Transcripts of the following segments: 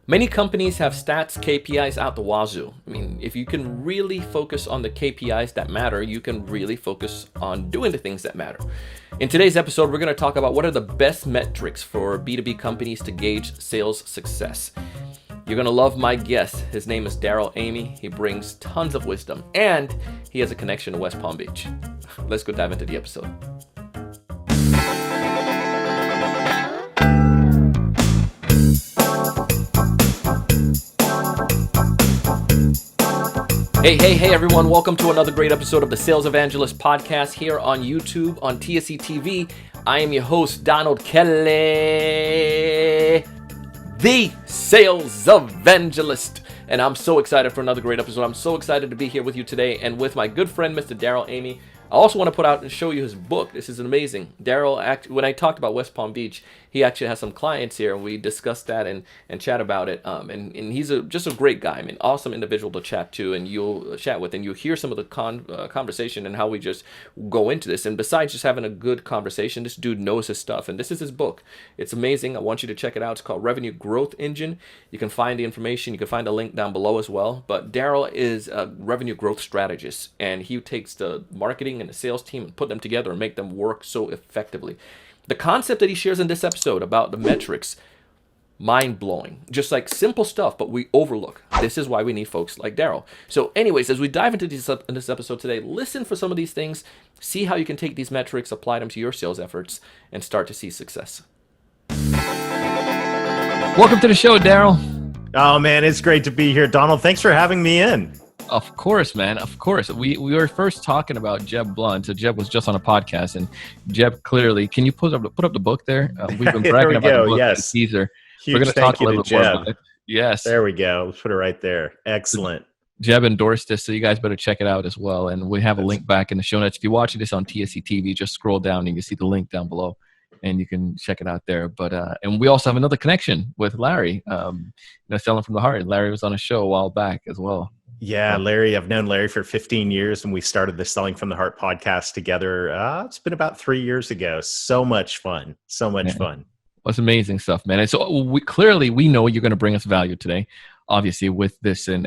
Many companies have stats, KPIs out the wazoo. I mean, if you can really focus on the KPIs that matter, you can really focus on doing the things that matter. In today's episode, we're going to talk about what are the best metrics for B2B companies to gauge sales success. You're going to love my guest. His name is Darrell Amy. He brings tons of wisdom, and he has a connection to West Palm Beach. Let's go dive into the episode. Hey, everyone. Welcome to another great episode of the Sales Evangelist podcast here on YouTube, on TSE TV. I am your host, Donald Kelly, the Sales Evangelist. And I'm so excited for another great episode. I'm so excited to be here with you today and with my good friend, Mr. Darrell Amy. I also want to put out and show you his book. This is amazing. Darrell, when I talked about West Palm Beach, he actually has some clients here, and we discussed that and chat about it. And he's just a great guy. I mean, awesome individual to chat to, and you'll chat with, and you'll hear some of the conversation and how we just go into this. And besides just having a good conversation, this dude knows his stuff, and this is his book. It's amazing. I want you to check it out. It's called Revenue Growth Engine. You can find the information. You can find a link down below as well. But Darrell is a revenue growth strategist, and he takes the marketing and the sales team and put them together and make them work so effectively. The concept that he shares in this episode about the metrics, mind-blowing. Just like simple stuff, but we overlook. This is why we need folks like Darrell. So anyways, as we dive into this episode today, listen for some of these things, see how you can take these metrics, apply them to your sales efforts, and start to see success. Welcome to the show, Darrell. Oh, man, it's great to be here. Donald, thanks for having me in. Of course, man. Of course. We were first talking about Jeb Blunt. So Jeb was just on a podcast, and Jeb clearly, can you put up the book there? We've been bragging about the book, yes. the teaser. Huge We're going to talk a little bit more about it. Yes. There we go. Let's put it right there. Excellent. Jeb endorsed this, so you guys better check it out as well. And we have a link back in the show notes. If you're watching this on TSE TV, just scroll down and you see the link down below, and you can check it out there. But and we also have another connection with Larry, Selling from the Heart. Larry was on a show a while back as well. Yeah, Larry, I've known Larry for 15 years, and we started the Selling from the Heart podcast together. It's been about 3 years ago. So much fun. So much fun. It's amazing stuff, man. And so we know you're going to bring us value today, obviously, with this. And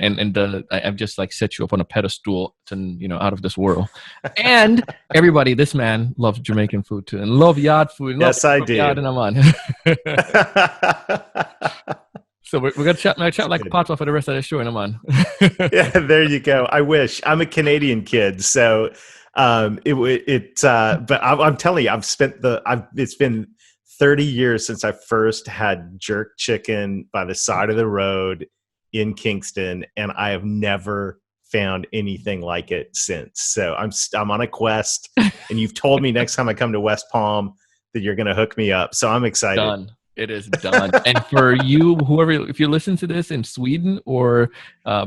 I've just like set you up on a pedestal to, out of this world. And everybody, this man loves Jamaican food too, and love yard food. Yes, I do. Yard and I'm on. So we're going to chat like a patois for the rest of the show, and I'm on. Yeah, there you go. I wish. I'm a Canadian kid, so but I'm telling you, it's been 30 years since I first had jerk chicken by the side of the road in Kingston, and I have never found anything like it since. So I'm on a quest, and you've told me next time I come to West Palm that you're going to hook me up. So I'm excited. Done. It is done. And for you, if you listen to this in Sweden or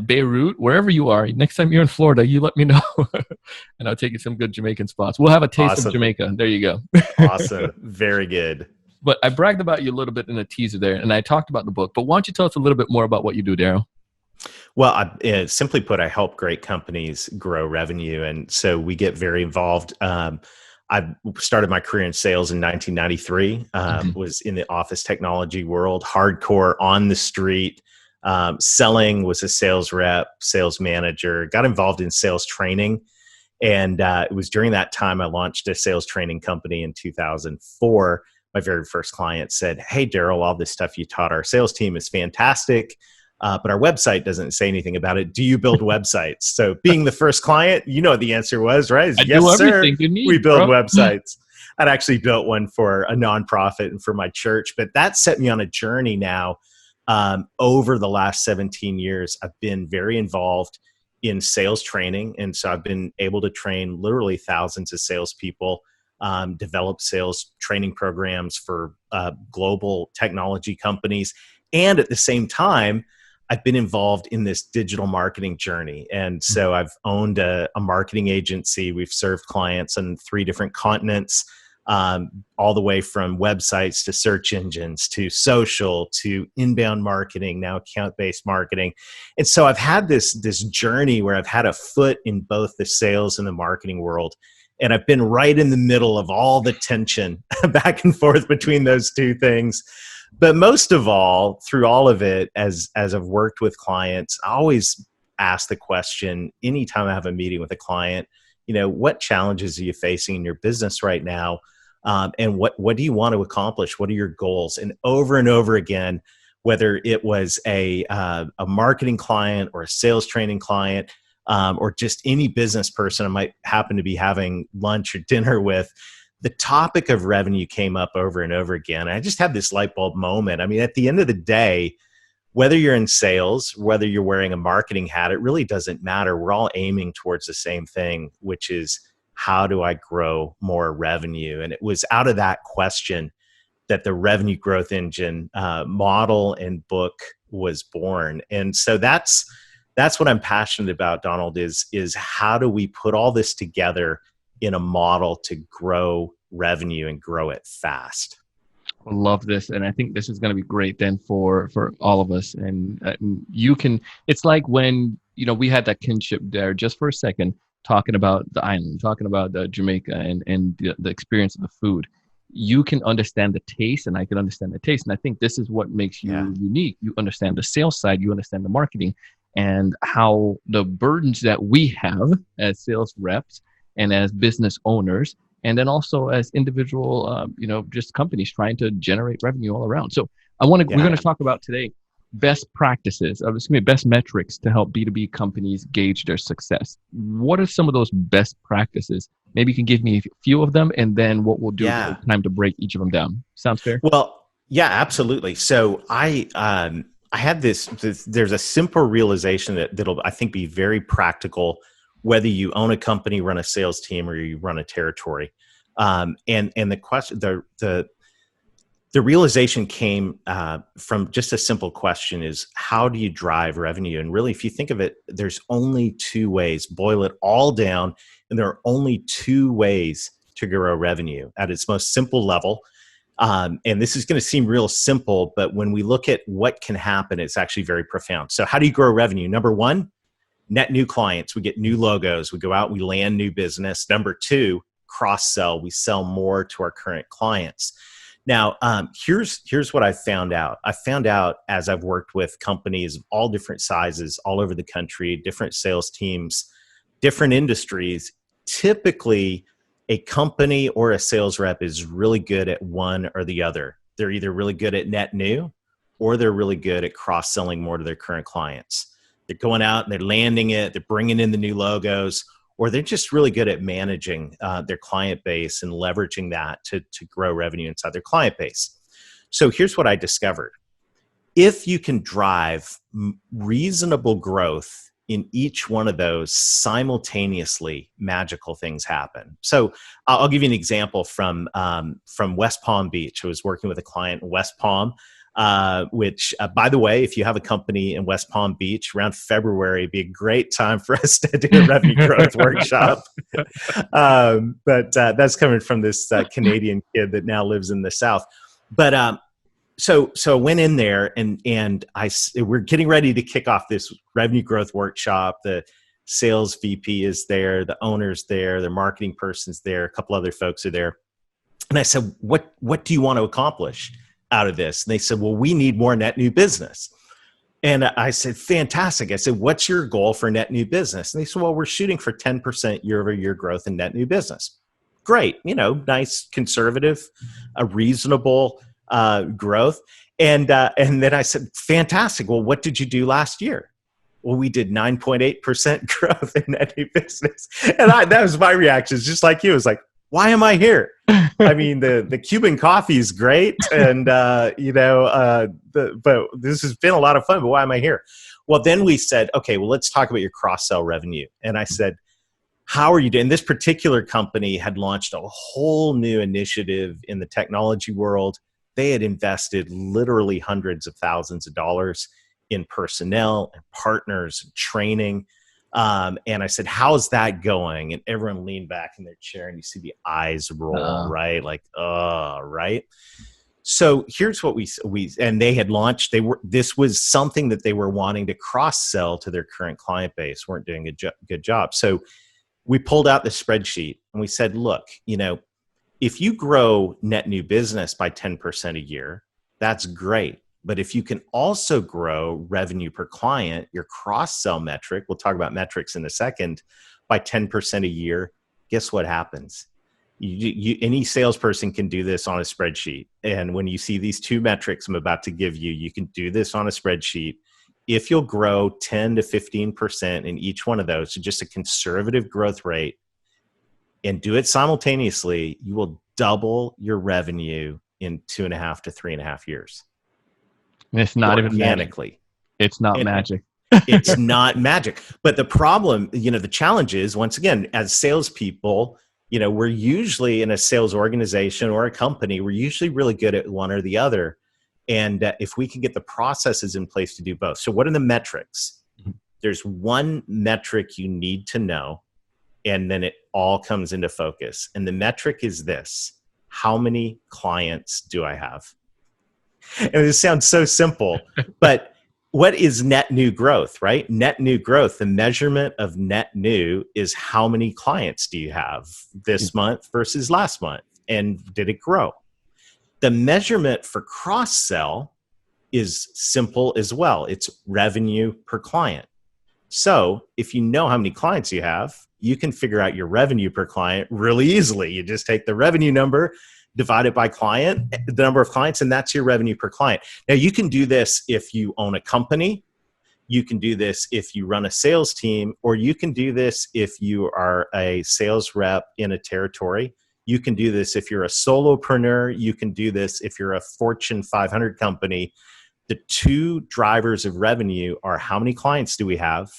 Beirut, wherever you are, next time you're in Florida, you let me know, and I'll take you some good Jamaican spots. We'll have a taste of Jamaica. There you go. Awesome. Very good. But I bragged about you a little bit in the teaser there, and I talked about the book. But why don't you tell us a little bit more about what you do, Darrell? Well, simply put, I help great companies grow revenue, and so we get very involved. I started my career in sales in 1993, was in the office technology world, hardcore on the street, selling, was a sales rep, sales manager, got involved in sales training. And it was during that time I launched a sales training company in 2004. My very first client said, "Hey, Darrell, all this stuff you taught our sales team is fantastic. But our website doesn't say anything about it. Do you build websites?" So being the first client, the answer was, right? Yes, sir. We build websites. I'd actually built one for a nonprofit and for my church, but that set me on a journey now. Over the last 17 years, I've been very involved in sales training. And so I've been able to train literally thousands of salespeople, develop sales training programs for global technology companies. And at the same time, I've been involved in this digital marketing journey. And so I've owned a marketing agency. We've served clients on 3 different continents, all the way from websites to search engines to social to inbound marketing, now account-based marketing. And so I've had this journey where I've had a foot in both the sales and the marketing world. And I've been right in the middle of all the tension back and forth between those two things. But most of all, through all of it, as I've worked with clients, I always ask the question anytime I have a meeting with a client, what challenges are you facing in your business right now? And what do you want to accomplish? What are your goals? And over again, whether it was a marketing client or a sales training client, or just any business person I might happen to be having lunch or dinner with, the topic of revenue came up over and over again. I just had this light bulb moment. I mean, at the end of the day, whether you're in sales, whether you're wearing a marketing hat, it really doesn't matter. We're all aiming towards the same thing, which is how do I grow more revenue? And it was out of that question that the revenue growth engine model and book was born. And so that's what I'm passionate about, Donald, is how do we put all this together in a model to grow revenue and grow it fast? I love this. And I think this is going to be great then for all of us. And you can, it's like when, we had that kinship there just for a second, talking about the island, talking about Jamaica and the experience of the food. You can understand the taste and I can understand the taste. And I think this is what makes you unique. You understand the sales side, you understand the marketing and how the burdens that we have as sales reps and as business owners, and then also as individual, just companies trying to generate revenue all around. So we're going to talk about today best practices, best metrics to help B2B companies gauge their success. What are some of those best practices? Maybe you can give me a few of them, and then what we'll do is time to break each of them down. Sounds fair? Well, yeah, absolutely. So I had this, there's a simple realization that'll, I think, be very practical, whether you own a company, run a sales team, or you run a territory. And the question, the realization came from just a simple question is, how do you drive revenue? And really, if you think of it, there's only two ways, boil it all down, and there are only two ways to grow revenue at its most simple level. And this is going to seem real simple, but when we look at what can happen, it's actually very profound. So how do you grow revenue? Number one, net new clients. We get new logos. We go out, we land new business. Number two, cross-sell. We sell more to our current clients. Now, here's what I found out. I found out as I've worked with companies of all different sizes all over the country, different sales teams, different industries. Typically, a company or a sales rep is really good at one or the other. They're either really good at net new or they're really good at cross-selling more to their current clients. They're going out and they're landing it, they're bringing in the new logos, or they're just really good at managing their client base and leveraging that to grow revenue inside their client base. So here's what I discovered. If you can drive reasonable growth in each one of those simultaneously, magical things happen. So I'll give you an example from West Palm Beach. I was working with a client in West Palm, which, by the way, if you have a company in West Palm Beach around February, it'd be a great time for us to do a revenue growth workshop. But that's coming from this Canadian kid that now lives in the South. But so I went in there and we're getting ready to kick off this revenue growth workshop. The sales VP is there, the owner's there, the marketing person's there, a couple other folks are there. And I said, what do you want to accomplish out of this? And they said, well, we need more net new business. And I said, fantastic. I said, what's your goal for net new business? And they said, well, we're shooting for 10% year-over-year growth in net new business. Great. Nice, conservative, a reasonable growth. And then I said, fantastic. Well, what did you do last year? Well, we did 9.8% growth in net new business. And that was my reaction. It's just like you. It was like, why am I here? I mean, the Cuban coffee is great. And, but this has been a lot of fun, but why am I here? Well, then we said, okay, well, let's talk about your cross-sell revenue. And I said, how are you doing? This particular company had launched a whole new initiative in the technology world. They had invested literally hundreds of thousands of dollars in personnel and partners and training. And I said, how's that going? And everyone leaned back in their chair and you see the eyes roll, right? Like, right. So here's what we and they had launched, this was something that they were wanting to cross-sell to their current client base, weren't doing a good job. So we pulled out the spreadsheet and we said, look, if you grow net new business by 10% a year, that's great. But if you can also grow revenue per client, your cross-sell metric, we'll talk about metrics in a second, by 10% a year, guess what happens? Any salesperson can do this on a spreadsheet. And when you see these two metrics I'm about to give you, you can do this on a spreadsheet. If you'll grow 10 to 15% in each one of those, so just a conservative growth rate, and do it simultaneously, you will double your revenue in 2.5 to 3.5 years. And it's not even organically. It's not magic. It's not magic. But the problem, the challenge is, once again, as salespeople, we're usually in a sales organization or a company, we're usually really good at one or the other. And if we can get the processes in place to do both. So what are the metrics? Mm-hmm. There's one metric you need to know, and then it all comes into focus. And the metric is this: how many clients do I have? And this sounds so simple, but what is net new growth, right? Net new growth, the measurement of net new is how many clients do you have this month versus last month? And did it grow? The measurement for cross-sell is simple as well. It's revenue per client. So if you know how many clients you have, you can figure out your revenue per client really easily. You just take the revenue number, divide it by client, the number of clients, and that's your revenue per client. Now, you can do this if you own a company. You can do this if you run a sales team, or you can do this if you are a sales rep in a territory. You can do this if you're a solopreneur. You can do this if you're a Fortune 500 company. The two drivers of revenue are how many clients do we have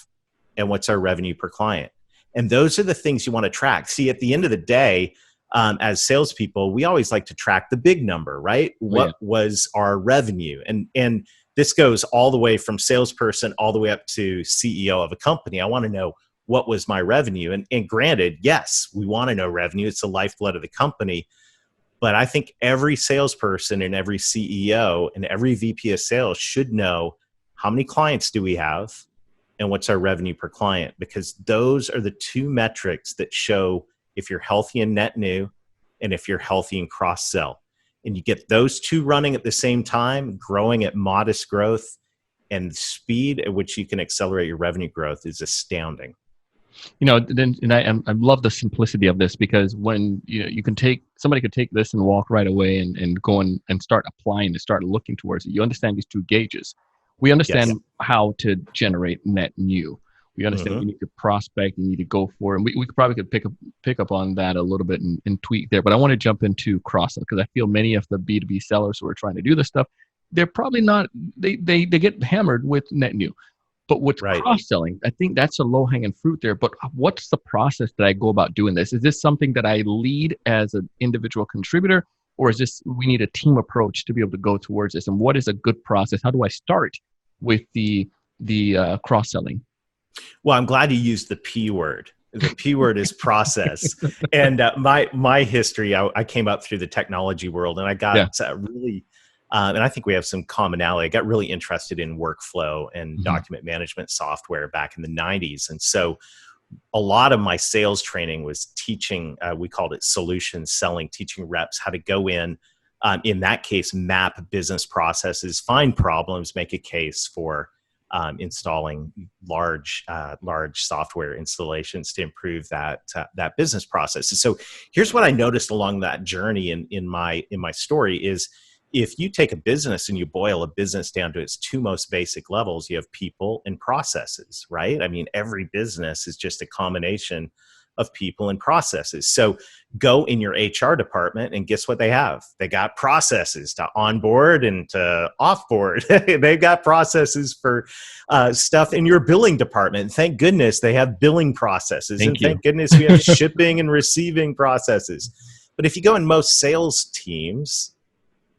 and what's our revenue per client. And those are the things you want to track. See, at the end of the day, as salespeople, we always like to track the big number, right? What was our revenue? And this goes all the way from salesperson all the way up to CEO of a company. I want to know, what was my revenue? And granted, yes, we want to know revenue. It's the lifeblood of the company. But I think every salesperson and every CEO and every VP of sales should know, how many clients do we have and what's our revenue per client? Because those are the two metrics that show if you're healthy in net new and if you're healthy in cross-sell. And you get those two running at the same time, growing at modest growth, and the speed at which you can accelerate your revenue growth is astounding. I love the simplicity of this, because when somebody could take this and walk right away and go and start applying and start looking towards it. You understand these two gauges. We understand how to generate net new. We understand you need to prospect, you need to go for it. And we probably could pick up on that a little bit and tweak there. But I want to jump into cross-sell, because I feel many of the B2B sellers who are trying to do this stuff, they're probably not, they get hammered with net new. But with cross-selling, I think that's a low-hanging fruit there. But what's the process that I go about doing this? Is this something that I lead as an individual contributor, or is this, we need a team approach to be able to go towards this? And what is a good process? How do I start with the cross-selling? Well, I'm glad you used the P word. The P word is process. And my history, I came up through the technology world, and I got really, and I think we have some commonality. I got really interested in workflow and document management software back in the 90s. And so a lot of my sales training was teaching, we called it solution selling, teaching reps how to go in that case, map business processes, find problems, make a case for installing large software installations to improve that business process. And so here's what I noticed along that journey in my story is, if you take a business and you boil a business down to its two most basic levels, you have people and processes, right? I mean, every business is just a combination of people and processes. So go in your HR department and guess what they have? They got processes to onboard and to offboard. They've got processes for stuff in your billing department. Thank goodness they have billing processes. Thank goodness we have shipping and receiving processes. But if you go in most sales teams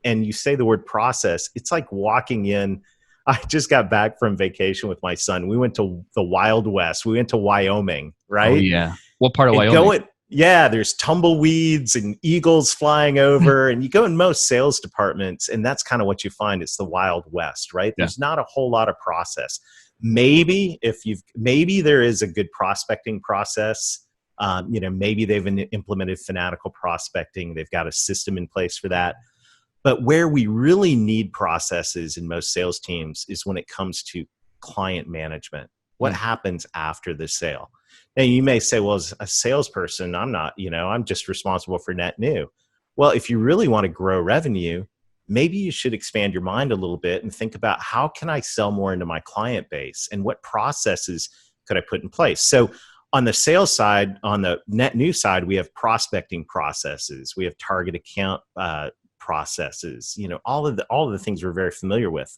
and you say the word process, it's like walking in. I just got back from vacation with my son. We went to the Wild West. We went to Wyoming, right? Oh, yeah. What part of Wyoming? There's tumbleweeds and eagles flying over. And you go in most sales departments, and that's kind of what you find. It's the Wild West, right? There's not a whole lot of process. Maybe there is a good prospecting process. Maybe they've implemented fanatical prospecting. They've got a system in place for that. But where we really need processes in most sales teams is when it comes to client management. What happens after the sale? Now, you may say, well, as a salesperson, I'm not, I'm just responsible for net new. Well, if you really want to grow revenue, maybe you should expand your mind a little bit and think about, how can I sell more into my client base, and what processes could I put in place? So on the sales side, on the net new side, we have prospecting processes, we have target account processes, all of the things we're very familiar with.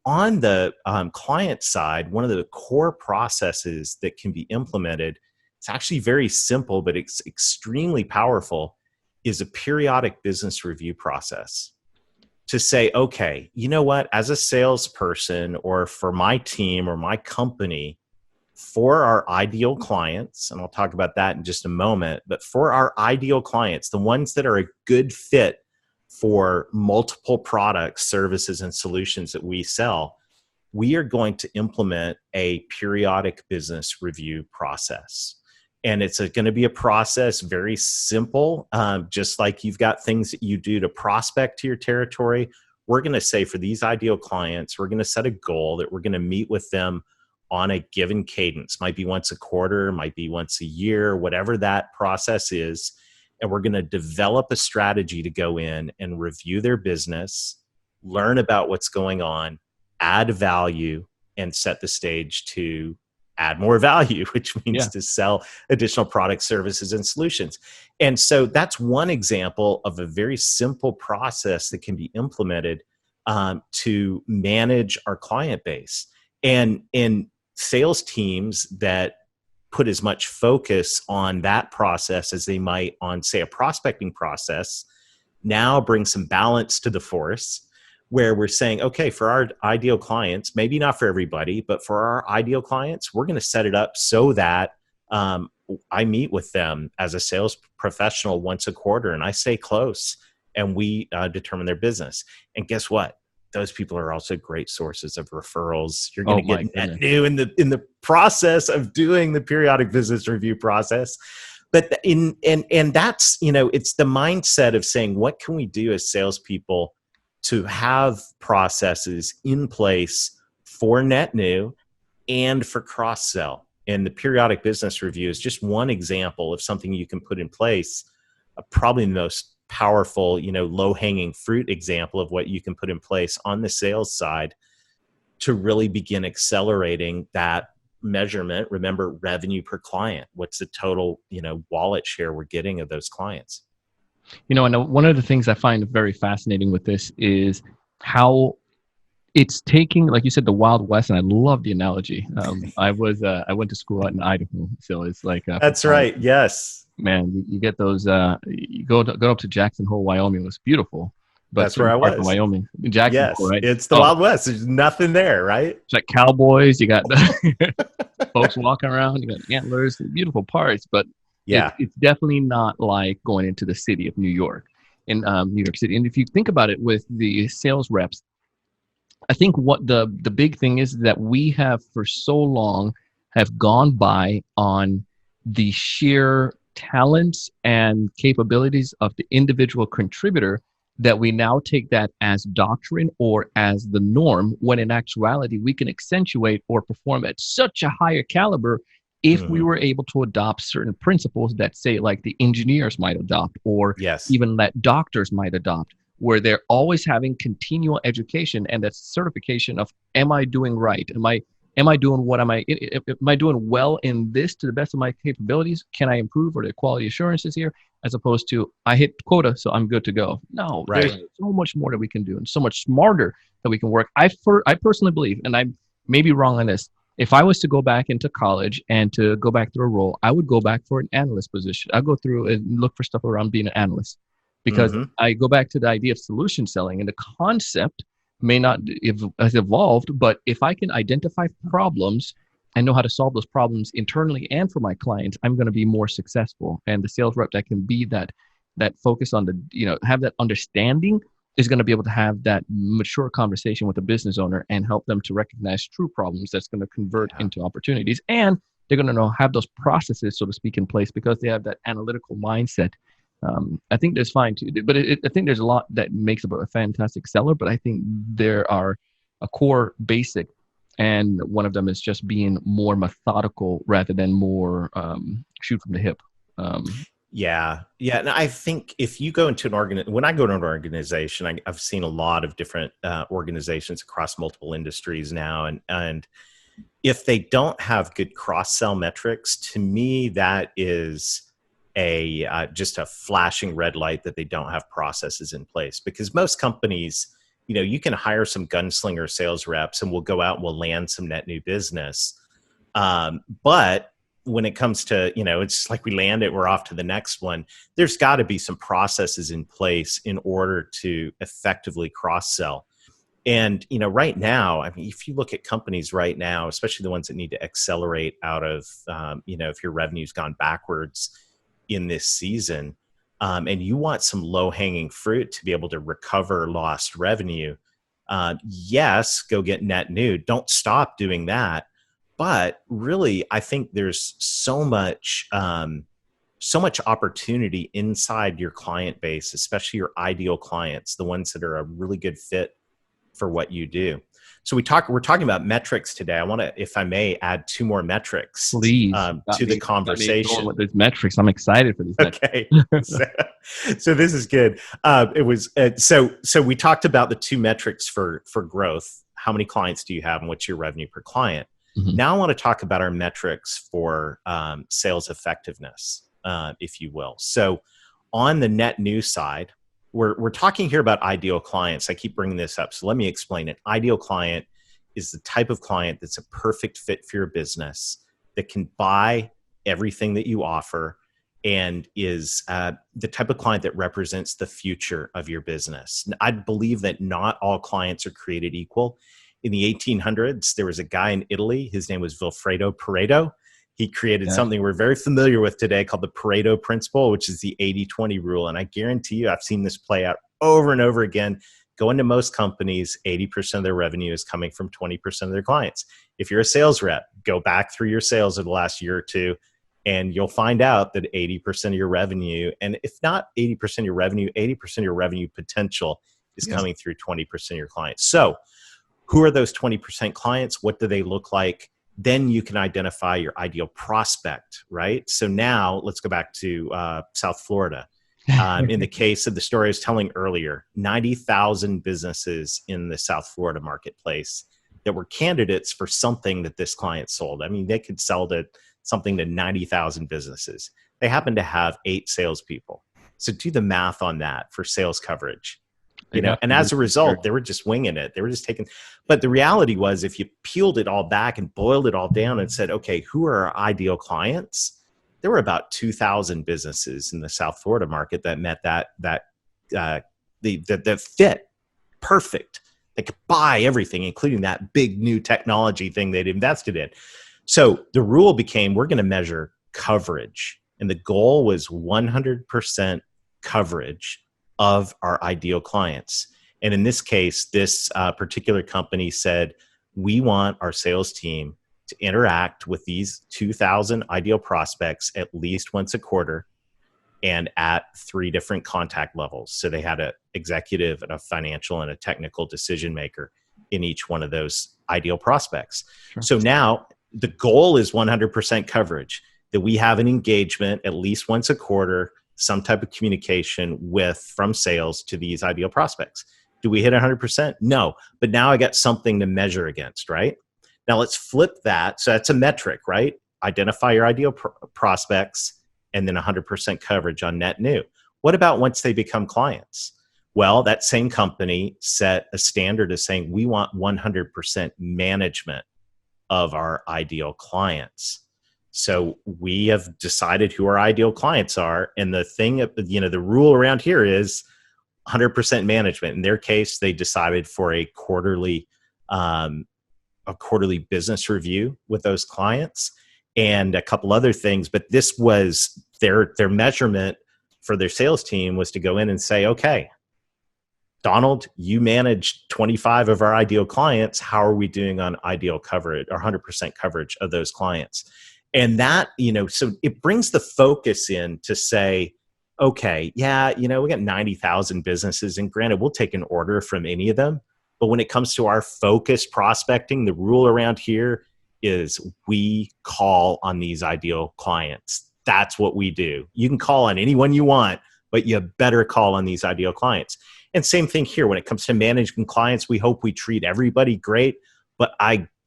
On the client side, one of the core processes that can be implemented, it's actually very simple, but it's extremely powerful, is a periodic business review process. To say, okay, you know what, as a salesperson, or for my team or my company, for our ideal clients, and I'll talk about that in just a moment, but for our ideal clients, the ones that are a good fit for multiple products, services, and solutions that we sell, we are going to implement a periodic business review process. And it's going to be a process very simple, just like you've got things that you do to prospect to your territory. We're going to say, for these ideal clients, we're going to set a goal that we're going to meet with them on a given cadence. Might be once a quarter, might be once a year, whatever that process is. And we're going to develop a strategy to go in and review their business, learn about what's going on, add value, and set the stage to add more value, which means to sell additional products, services, and solutions. And so that's one example of a very simple process that can be implemented to manage our client base. And in sales teams that put as much focus on that process as they might on, say, a prospecting process, now bring some balance to the force, where we're saying, okay, for our ideal clients, maybe not for everybody, but for our ideal clients, we're going to set it up so that I meet with them as a sales professional once a quarter, and I stay close, and we determine their business. And guess what? Those people are also great sources of referrals. You're going to get net new in the process of doing the periodic business review process. But and that's, it's the mindset of saying, what can we do as salespeople to have processes in place for net new and for cross-sell? And the periodic business review is just one example of something you can put in place, probably the most powerful, low-hanging fruit example of what you can put in place on the sales side to really begin accelerating that measurement. Remember, revenue per client. What's the total, wallet share we're getting of those clients? And one of the things I find very fascinating with this is how it's taking, like you said, the Wild West, and I love the analogy. I went to school out in Idaho, so it's like that's right. Yes, man, you get those. You go up to Jackson Hole, Wyoming. It was beautiful, but that's where I was. Wyoming, Jackson Hole, right? It's the Wild West. There's nothing there, right? It's like cowboys. You got the folks walking around. You got antlers, beautiful parts, but it's definitely not like going into the city of New York, in New York City. And if you think about it, with the sales reps, I think what the big thing is that we have for so long have gone by on the sheer talents and capabilities of the individual contributor, that we now take that as doctrine or as the norm, when in actuality we can accentuate or perform at such a higher caliber if we were able to adopt certain principles that, say, like the engineers might adopt, or even that doctors might adopt, where they're always having continual education and that certification of, am I doing right? Am I doing am I doing well in this to the best of my capabilities? Can I improve? Or the quality assurances here, as opposed to, I hit quota, so I'm good to go. No, there's so much more that we can do, and so much smarter that we can work. I personally believe, and I may be wrong on this, if I was to go back into college and to go back through a role, I would go back for an analyst position. I'd go through and look for stuff around being an analyst, because I go back to the idea of solution selling, and the concept may not have evolved, but if I can identify problems and know how to solve those problems internally and for my clients, I'm going to be more successful. And the sales rep that can be that focus on have that understanding is going to be able to have that mature conversation with the business owner and help them to recognize true problems that's going to convert into opportunities. And they're going to have those processes, so to speak, in place, because they have that analytical mindset I think there's fine too, but I think there's a lot that makes a fantastic seller. But I think there are a core basic, and one of them is just being more methodical rather than more shoot from the hip. Yeah. And I think if you go into when I go to an organization, I've seen a lot of different organizations across multiple industries now, and if they don't have good cross-sell metrics, to me that is just a flashing red light that they don't have processes in place. Because most companies, you can hire some gunslinger sales reps and we'll go out and we'll land some net new business. But when it comes to, it's like we land it, we're off to the next one. There's got to be some processes in place in order to effectively cross-sell. And, right now, I mean, if you look at companies right now, especially the ones that need to accelerate out of, if your revenue's gone backwards in this season, and you want some low-hanging fruit to be able to recover lost revenue, yes, go get net new. Don't stop doing that. But really, I think there's so much opportunity inside your client base, especially your ideal clients, the ones that are a really good fit for what you do. So we're talking about metrics today. I want to, if I may, add 2 more metrics, please, to the conversation. With these metrics, I'm excited for these. Okay, so this is good. It was so we talked about the 2 metrics for growth. How many clients do you have, and what's your revenue per client? Mm-hmm. Now I want to talk about our metrics for sales effectiveness, if you will. So on the net new side, we're talking here about ideal clients. I keep bringing this up, so let me explain it. Ideal client is the type of client that's a perfect fit for your business, that can buy everything that you offer, and is the type of client that represents the future of your business. I believe that not all clients are created equal. In the 1800s, there was a guy in Italy. His name was Vilfredo Pareto. He created something we're very familiar with today called the Pareto principle, which is the 80-20 rule. And I guarantee you, I've seen this play out over and over again. Go into most companies, 80% of their revenue is coming from 20% of their clients. If you're a sales rep, go back through your sales of the last year or two, and you'll find out that 80% of your revenue, and if not 80% of your revenue, 80% of your revenue potential is coming through 20% of your clients. So who are those 20% clients? What do they look like? Then you can identify your ideal prospect, right? So now let's go back to South Florida. In the case of the story I was telling earlier, 90,000 businesses in the South Florida marketplace that were candidates for something that this client sold. I mean, they could sell something to 90,000 businesses. They happen to have 8 salespeople. So do the math on that for sales coverage. And as a result, they were just winging it. They were just taking, but the reality was, if you peeled it all back and boiled it all down and said, okay, who are our ideal clients? There were about 2,000 businesses in the South Florida market that met that fit perfect. They could buy everything, including that big new technology thing they'd invested in. So the rule became, we're going to measure coverage. And the goal was 100% coverage of our ideal clients. And in this case, this particular company said, we want our sales team to interact with these 2,000 ideal prospects at least once a quarter and at 3 different contact levels. So they had an executive and a financial and a technical decision maker in each one of those ideal prospects. Sure. So now the goal is 100% coverage, that we have an engagement at least once a quarter, some type of communication from sales to these ideal prospects. Do we hit 100%? No, but now I got something to measure against, right? Now let's flip that. So that's a metric, right? Identify your ideal prospects and then 100% coverage on net new. What about once they become clients? Well, that same company set a standard of saying, we want 100% management of our ideal clients. So we have decided who our ideal clients are. And the thing, the rule around here is 100% management. In their case, they decided for a quarterly business review with those clients and a couple other things. But this was their measurement for their sales team, was to go in and say, okay, Donald, you managed 25 of our ideal clients. How are we doing on ideal coverage or 100% coverage of those clients? And that, so it brings the focus in to say, okay, yeah, we got 90,000 businesses, and granted, we'll take an order from any of them. But when it comes to our focused prospecting, the rule around here is we call on these ideal clients. That's what we do. You can call on anyone you want, but you better call on these ideal clients. And same thing here when it comes to managing clients. We hope we treat everybody great, but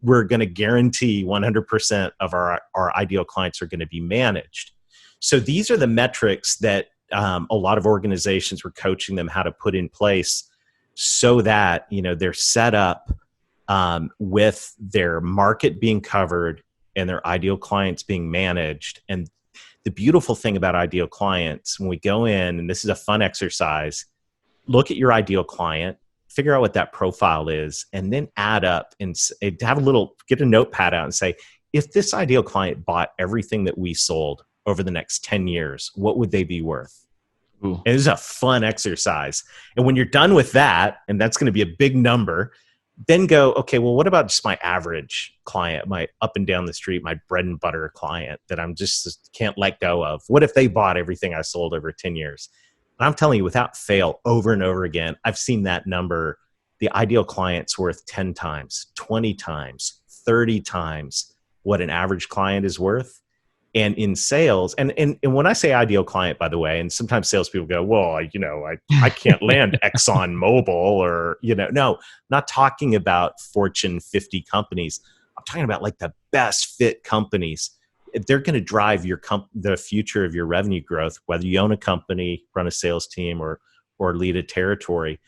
we're going to guarantee 100% of our ideal clients are going to be managed. So these are the metrics that a lot of organizations were coaching them how to put in place so that they're set up with their market being covered and their ideal clients being managed. And the beautiful thing about ideal clients, when we go in, and this is a fun exercise, look at your ideal client, figure out what that profile is, and then add up and get a notepad out and say, if this ideal client bought everything that we sold over the next 10 years, what would they be worth? Ooh. And this is a fun exercise. And when you're done with that, and that's going to be a big number, then go, okay, well, what about just my average client, my up and down the street, my bread and butter client that I'm just can't let go of? What if they bought everything I sold over 10 years? And I'm telling you, without fail, over and over again, I've seen that number, the ideal client's worth 10 times, 20 times, 30 times what an average client is worth. And in sales, and when I say ideal client, by the way, and sometimes salespeople go, well, I can't land Exxon Mobil or, no, not talking about Fortune 50 companies. I'm talking about like the best fit companies. They're going to drive the future of your revenue growth, whether you own a company, run a sales team, or lead a territory.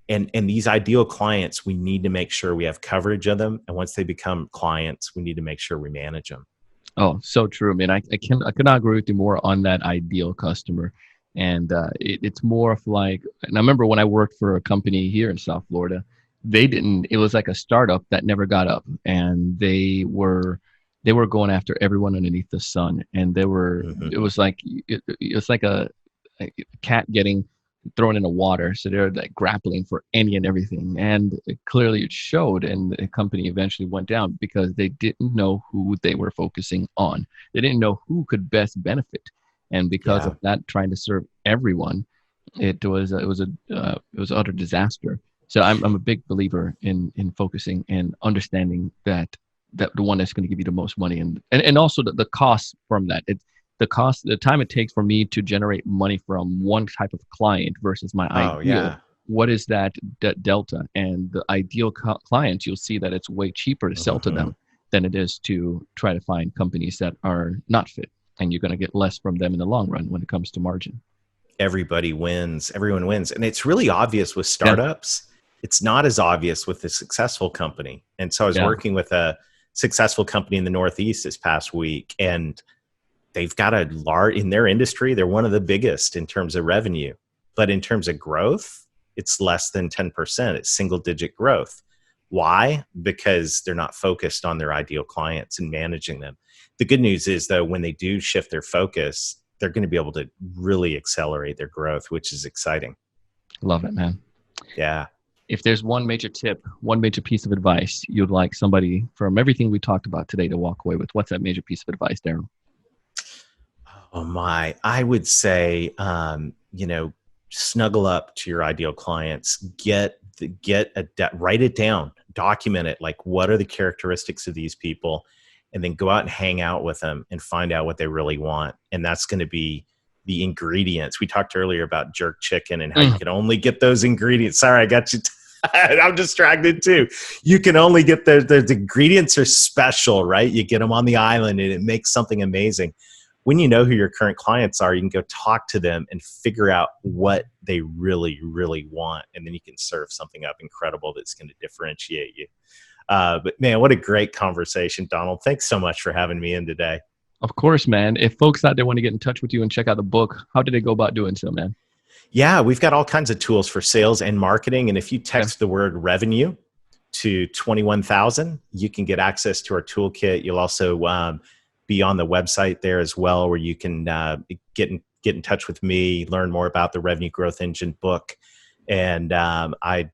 And these ideal clients, we need to make sure we have coverage of them. And once they become clients, we need to make sure we manage them. Oh, so true. I mean, I could not agree with you more on that ideal customer. And it's more of like, and I remember when I worked for a company here in South Florida, it was like a startup that never got up, and they were going after everyone underneath the sun. And it was like a cat getting thrown in the water. So they're like grappling for any and everything. And clearly it showed, and the company eventually went down because they didn't know who they were focusing on. They didn't know who could best benefit. And because of that, trying to serve everyone, it was utter disaster. So I'm a big believer in focusing and understanding that the one that's going to give you the most money, and also the cost from that. The time it takes for me to generate money from one type of client versus my ideal. What is that delta? And the ideal clients, you'll see that it's way cheaper to sell to them than it is to try to find companies that are not fit. And you're going to get less from them in the long run when it comes to margin. Everybody wins. Everyone wins. And it's really obvious with startups. Yeah. It's not as obvious with a successful company. And so I was working with a successful company in the Northeast this past week, and they've got in their industry, they're one of the biggest in terms of revenue. But in terms of growth, it's less than 10%. It's single digit growth. Why? Because they're not focused on their ideal clients and managing them. The good news is, though, when they do shift their focus, they're going to be able to really accelerate their growth, which is exciting. Love it, man. Yeah. If there's one major tip, one major piece of advice you'd like somebody from everything we talked about today to walk away with, what's that major piece of advice, Darrell? Oh my, I would say, snuggle up to your ideal clients, write it down, document it. Like, what are the characteristics of these people? And then go out and hang out with them and find out what they really want. And that's going to be the ingredients. We talked earlier about jerk chicken and how you can only get those ingredients. Sorry, I got you. I'm distracted too. You can only get the ingredients are special, right? You get them on the island and it makes something amazing. When you know who your current clients are, you can go talk to them and figure out what they really, really want. And then you can serve something up incredible that's going to differentiate you. But man, what a great conversation, Donald. Thanks so much for having me in today. Of course, man. If folks out there want to get in touch with you and check out the book, how do they go about doing so, man? Yeah, we've got all kinds of tools for sales and marketing. And if you text the word revenue to 21,000, you can get access to our toolkit. You'll also be on the website there as well, where you can get in touch with me, learn more about the Revenue Growth Engine book. And I'd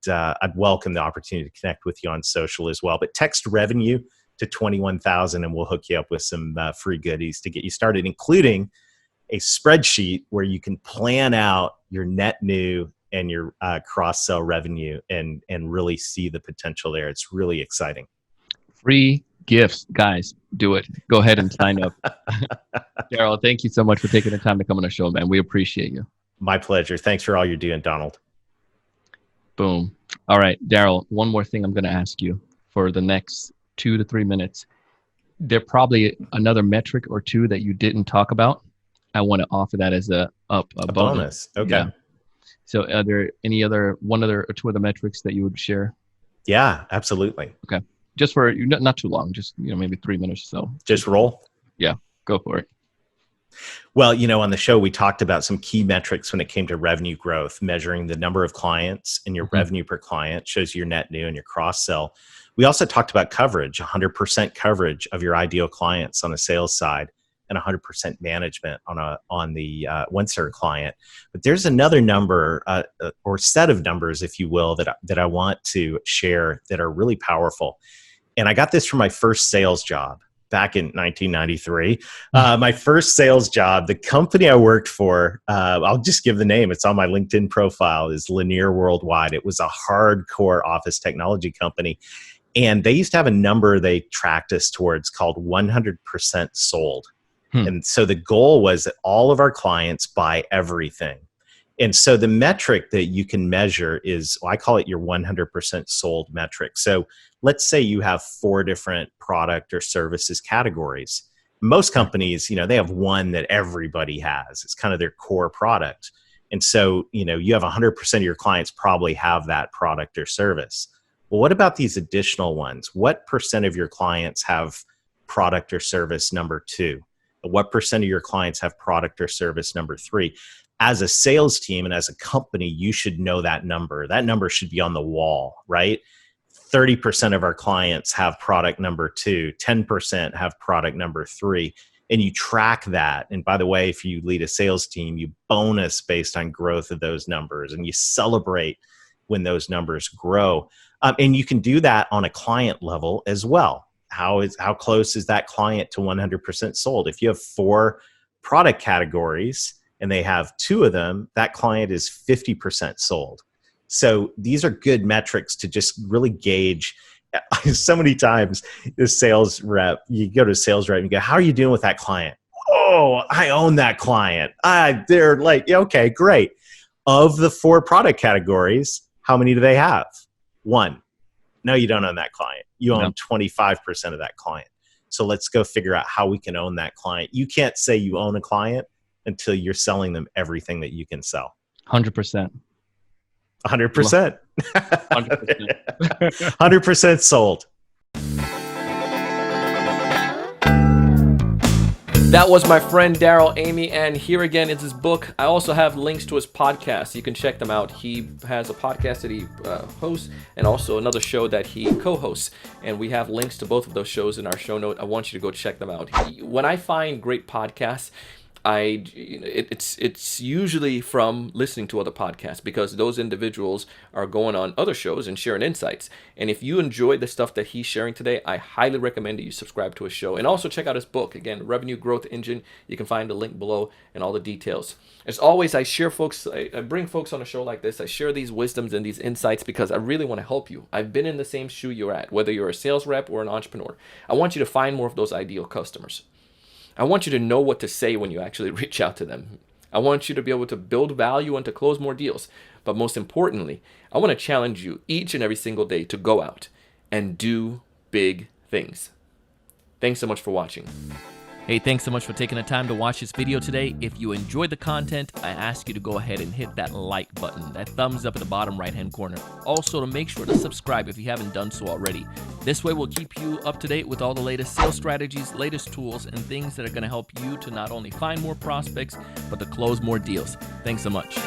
welcome the opportunity to connect with you on social as well. But text revenue to 21,000 and we'll hook you up with some free goodies to get you started, including a spreadsheet where you can plan out your net new and your cross-sell revenue and really see the potential there. It's really exciting. Free gifts, guys. Do it. Go ahead and sign up. Darrell, thank you so much for taking the time to come on the show, man. We appreciate you. My pleasure. Thanks for all you're doing, Donald. Boom. All right, Darrell, one more thing I'm going to ask you for the next 2 to 3 minutes. There probably another metric or two that you didn't talk about. I want to offer that as a bonus. Okay. Yeah. So are there one other or two other metrics that you would share? Yeah, absolutely. Okay. Just for not too long, just maybe 3 minutes or so. Just roll. Yeah, go for it. Well, on the show, we talked about some key metrics when it came to revenue growth, measuring the number of clients and your revenue per client shows your net new and your cross sell. We also talked about coverage, 100% coverage of your ideal clients on the sales side and 100% management on the one-star client. But there's another number or set of numbers, if you will, that I want to share that are really powerful. And I got this from my first sales job back in 1993. My first sales job, the company I worked for, I'll just give the name. It's on my LinkedIn profile, is Lanier Worldwide. It was a hardcore office technology company. And they used to have a number they tracked us towards called 100% sold. And so the goal was that all of our clients buy everything. And so the metric that you can measure is, I call it your 100% sold metric. So let's say you have 4 different product or services categories. Most companies, they have one that everybody has. It's kind of their core product. And so, you have 100% of your clients probably have that product or service. Well, what about these additional ones? What percent of your clients have product or service number 2? What percent of your clients have product or service number 3? As a sales team and as a company, you should know that number. That number should be on the wall, right? 30% of our clients have product number 2, 10% have product number 3, and you track that. And by the way, if you lead a sales team, you bonus based on growth of those numbers, and you celebrate when those numbers grow. And you can do that on a client level as well. How close is that client to 100% sold? If you have 4 product categories and they have 2 of them, that client is 50% sold. So these are good metrics to just really gauge. So many times the sales rep, you go to a sales rep and you go, how are you doing with that client? Oh, I own that client. They're like, okay, great. Of the 4 product categories, how many do they have? 1. No, you don't own that client. You own 25% of that client. So let's go figure out how we can own that client. You can't say you own a client until you're selling them everything that you can sell. 100%. 100%. 100%. 100% sold. That was my friend Darrell Amy, and here again is his book. I also have links to his podcast. You can check them out. He has a podcast that he hosts and also another show that he co-hosts, and we have links to both of those shows in our show note. I want you to go check them out. When I find great podcasts, it's usually from listening to other podcasts, because those individuals are going on other shows and sharing insights. And if you enjoy the stuff that he's sharing today, I highly recommend that you subscribe to his show and also check out his book. Again, Revenue Growth Engine. You can find the link below and all the details. As always, I bring folks on a show like this. I share these wisdoms and these insights because I really want to help you. I've been in the same shoe you're at, whether you're a sales rep or an entrepreneur. I want you to find more of those ideal customers. I want you to know what to say when you actually reach out to them. I want you to be able to build value and to close more deals. But most importantly, I want to challenge you each and every single day to go out and do big things. Thanks so much for watching. Hey, thanks so much for taking the time to watch this video today. If you enjoyed the content, I ask you to go ahead and hit that like button, that thumbs up in the bottom right-hand corner. Also, to make sure to subscribe if you haven't done so already. This way, we'll keep you up to date with all the latest sales strategies, latest tools, and things that are going to help you to not only find more prospects, but to close more deals. Thanks so much.